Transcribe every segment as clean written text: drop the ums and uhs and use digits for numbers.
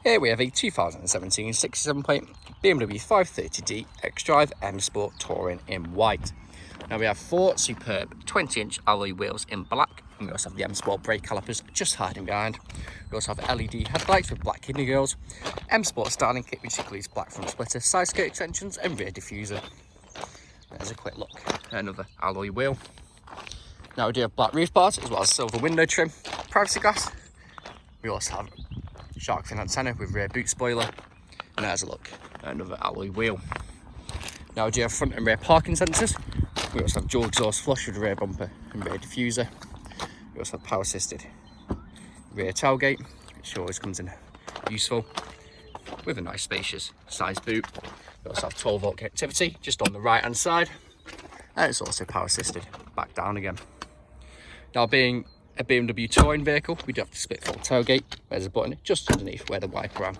Here we have a 2017 67 plate BMW 530D XDRIVE M Sport Touring in white. Now we have 4 superb 20-inch alloy wheels in black, and we also have the M Sport brake calipers just hiding behind. We also have LED headlights with black kidney grills, M Sport styling kit which includes black front splitter, side skirt extensions and rear diffuser. There's a quick look at another alloy wheel. Now we do have black roof bars as well as silver window trim, privacy glass. We also have shark fin antenna with rear boot spoiler, and there's a look at another alloy wheel. Now we do have front and rear parking sensors. We also have dual exhaust flush with rear bumper and rear diffuser. We also have power assisted rear tailgate, which always comes in useful, with a nice spacious size boot. We also have 12 volt connectivity just on the right hand side, and it's also power assisted back down again. Now, being a BMW touring vehicle, we do have the split fold tailgate. There's a button just underneath where the wiper arm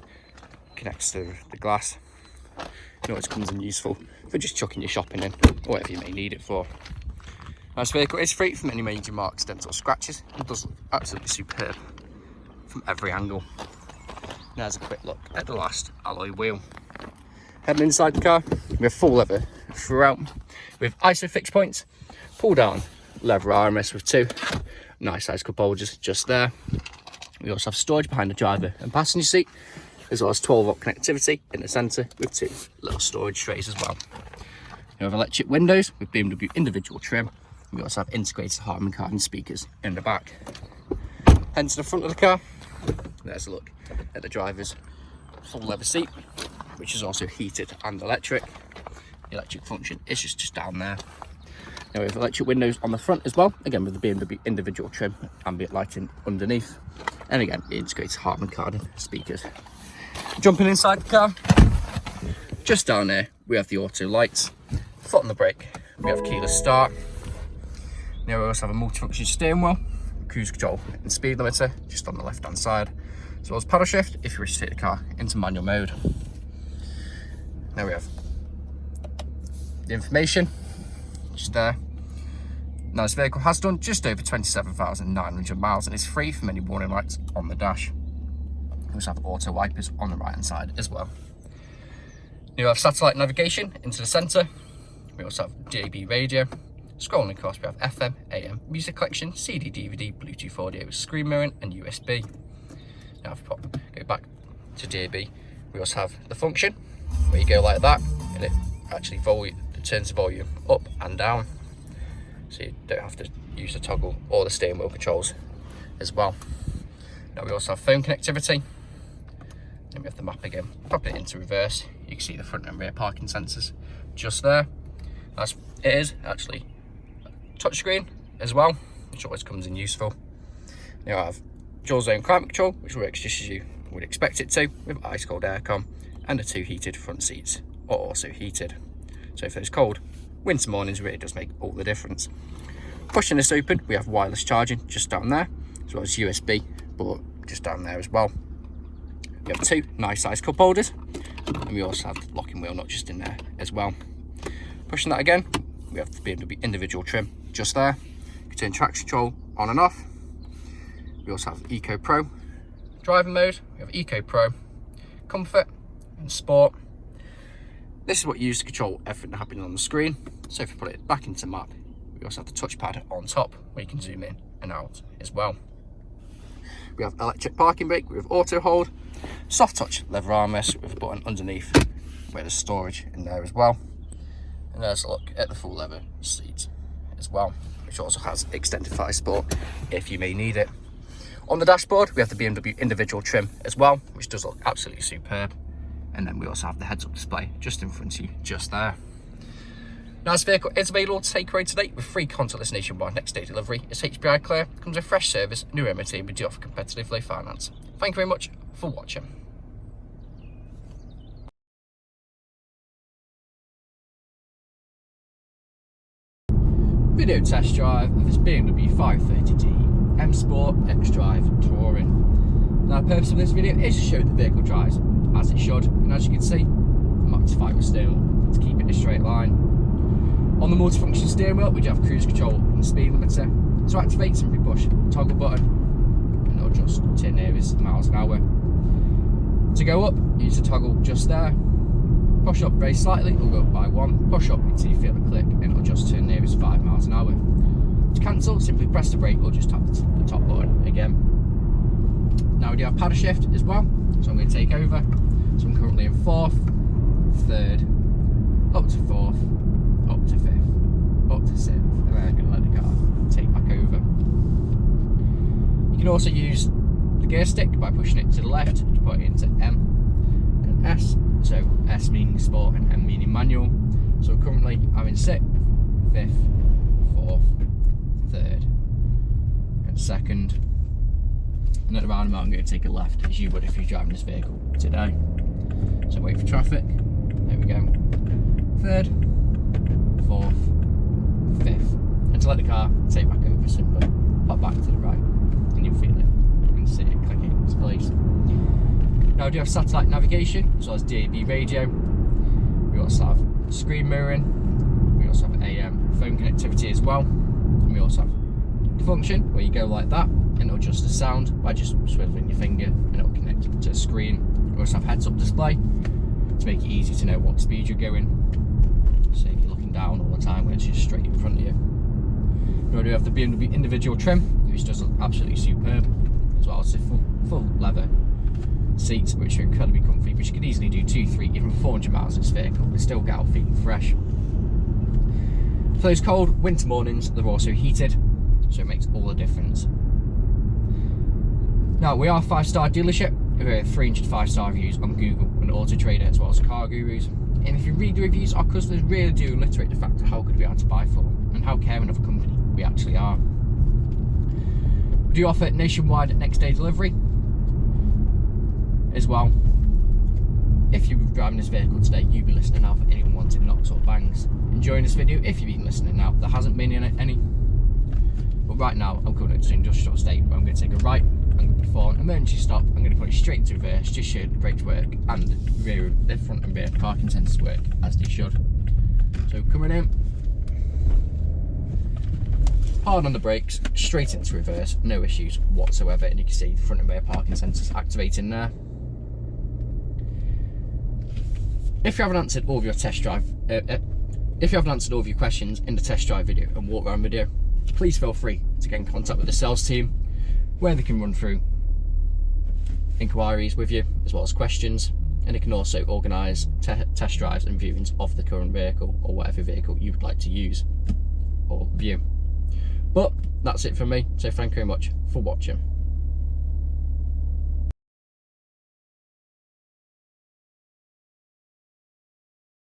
connects to the glass. It always comes in useful for just chucking your shopping in, or whatever you may need it for. Now, this vehicle is free from any major marks, dents or scratches, and does look absolutely superb from every angle. There's a quick look at the last alloy wheel. Heading inside the car, we have full leather throughout with ISO fixed points, pull down leather armrests with 2 nice size cup holders just there. We also have storage behind the driver and passenger seat, as well as 12 volt connectivity in the centre with 2 little storage trays as well. We have electric windows with BMW individual trim. We also have integrated Harman Kardon speakers in the back. Head to the front of the car. There's a look at the driver's full leather seat, which is also heated and electric. The electric function is just down there. Now we have electric windows on the front as well, again with the BMW individual trim, ambient lighting underneath, and again it integrates Harman Kardon speakers. Jumping inside the car, just down there we have the auto lights, foot on the brake, we have keyless start. Now we also have a multifunction steering wheel, cruise control and speed limiter just on the left hand side, as well as paddle shift if you wish to take the car into manual mode. Now we have the information just there. Now this vehicle has done just over 27,900 miles and is free from any warning lights on the dash. We also have auto wipers on the right hand side as well. We have satellite navigation into the centre. We also have DAB radio. Scrolling across we have FM, AM, music collection, CD, DVD, Bluetooth audio, screen mirroring and USB. Now if we go back to DAB, we also have the function where you go like that and it actually turns the volume up and down, so you don't have to use the toggle or the steering wheel controls as well. Now we also have phone connectivity, and we have the map again. Pop it into reverse, you can see the front and rear parking sensors just there. It is actually touchscreen as well, which always comes in useful. Now I have dual zone climate control, which works just as you would expect it to, with ice cold aircon, and the 2 heated front seats are also heated. So if it's cold, winter mornings really does make all the difference. Pushing this open, we have wireless charging just down there, as well as USB, but just down there as well. We have 2 nice size cup holders, and we also have the locking wheel nut just in there as well. Pushing that again, we have the BMW individual trim just there. You can turn traction control on and off. We also have Eco Pro driving mode. We have Eco Pro, Comfort and Sport. This is what you use to control everything happening on the screen. So if you put it back into map, we also have the touchpad on top where you can zoom in and out as well. We have electric parking brake with auto hold, soft touch leather armrest with a button underneath where there's storage in there as well. And there's a look at the full leather seat as well, which also has extended thigh support if you may need it. On the dashboard, we have the BMW individual trim as well, which does look absolutely superb. And then we also have the heads-up display just in front of you, just there. Now this vehicle is available to take away today with free contactless nationwide next day delivery. It's HPI clear, comes with fresh service, new MOT, and we do offer competitive low finance. Thank you very much for watching. Video test drive of this BMW 530D M Sport XDRIVE Touring. Now the purpose of this video is to show the vehicle drives as it should, and as you can see, I'm up to 5 with steering wheel to keep it in a straight line. On the multifunction steering wheel, we do have cruise control and speed limiter. To activate, simply push toggle button and it'll just turn nearest miles an hour. To go up, use the toggle just there. Push up very slightly, it'll go up by 1. Push up until you feel a click and it'll just turn nearest 5 miles an hour. To cancel, simply press the brake or just tap the top button again. Now we do have paddle shift as well, so I'm going to take over. So I'm currently in 4th, 3rd, up to 4th, up to 5th, up to 6th, and then I'm going to let the car take back over. You can also use the gear stick by pushing it to the left to put it into M and S. So S meaning sport and M meaning manual. So currently I'm in 6th, 5th, 4th, 3rd and 2nd. And at the roundabout I'm going to take a left as you would if you're driving this vehicle today. So wait for traffic. There we go. 3rd, 4th, 5th. And to let the car take back over, simply pop back to the right and you'll feel it. You can see it clicking in its place. Now we do have satellite navigation as well as DAB radio. We also have screen mirroring. We also have AM phone connectivity as well. And we also have the function where you go like that and it'll adjust the sound by just swiveling your finger and it'll connect to the screen. We also have heads-up display to make it easy to know what speed you're going, so you're looking down all the time when it's just straight in front of you. We do have the BMW individual trim, which does look absolutely superb, as well as the full leather seats, which are incredibly comfy, which you could easily do 200, 300, even 400 miles in this vehicle and still get out feeling fresh. For those cold winter mornings, they're also heated, so it makes all the difference. Now, we are a 5-star dealership. We have 300 5-star reviews on Google and Autotrader, as well as Car Gurus. And if you read the reviews, our customers really do alliterate the fact of how good we are to buy for and how caring of a company we actually are. We do offer nationwide next day delivery as well. If you were driving this vehicle today, you'd be listening out for anyone wanting knocks or bangs. Enjoying this video, if you've been listening now, there hasn't been any. But right now, I'm coming into an industrial state where I'm going to take a right. And before an emergency stop, I'm going to put it straight into reverse, just show the brakes work and the front and rear parking sensors work as they should. So coming in, hard on the brakes, straight into reverse, no issues whatsoever, and you can see the front and rear parking sensors activating there. If you haven't answered all of your test drive, if you haven't answered all of your questions in the test drive video and walk around video, please feel free to get in contact with the sales team, where they can run through inquiries with you as well as questions, and they can also organise test drives and viewings of the current vehicle or whatever vehicle you would like to use or view. But that's it from me, so thank you very much for watching.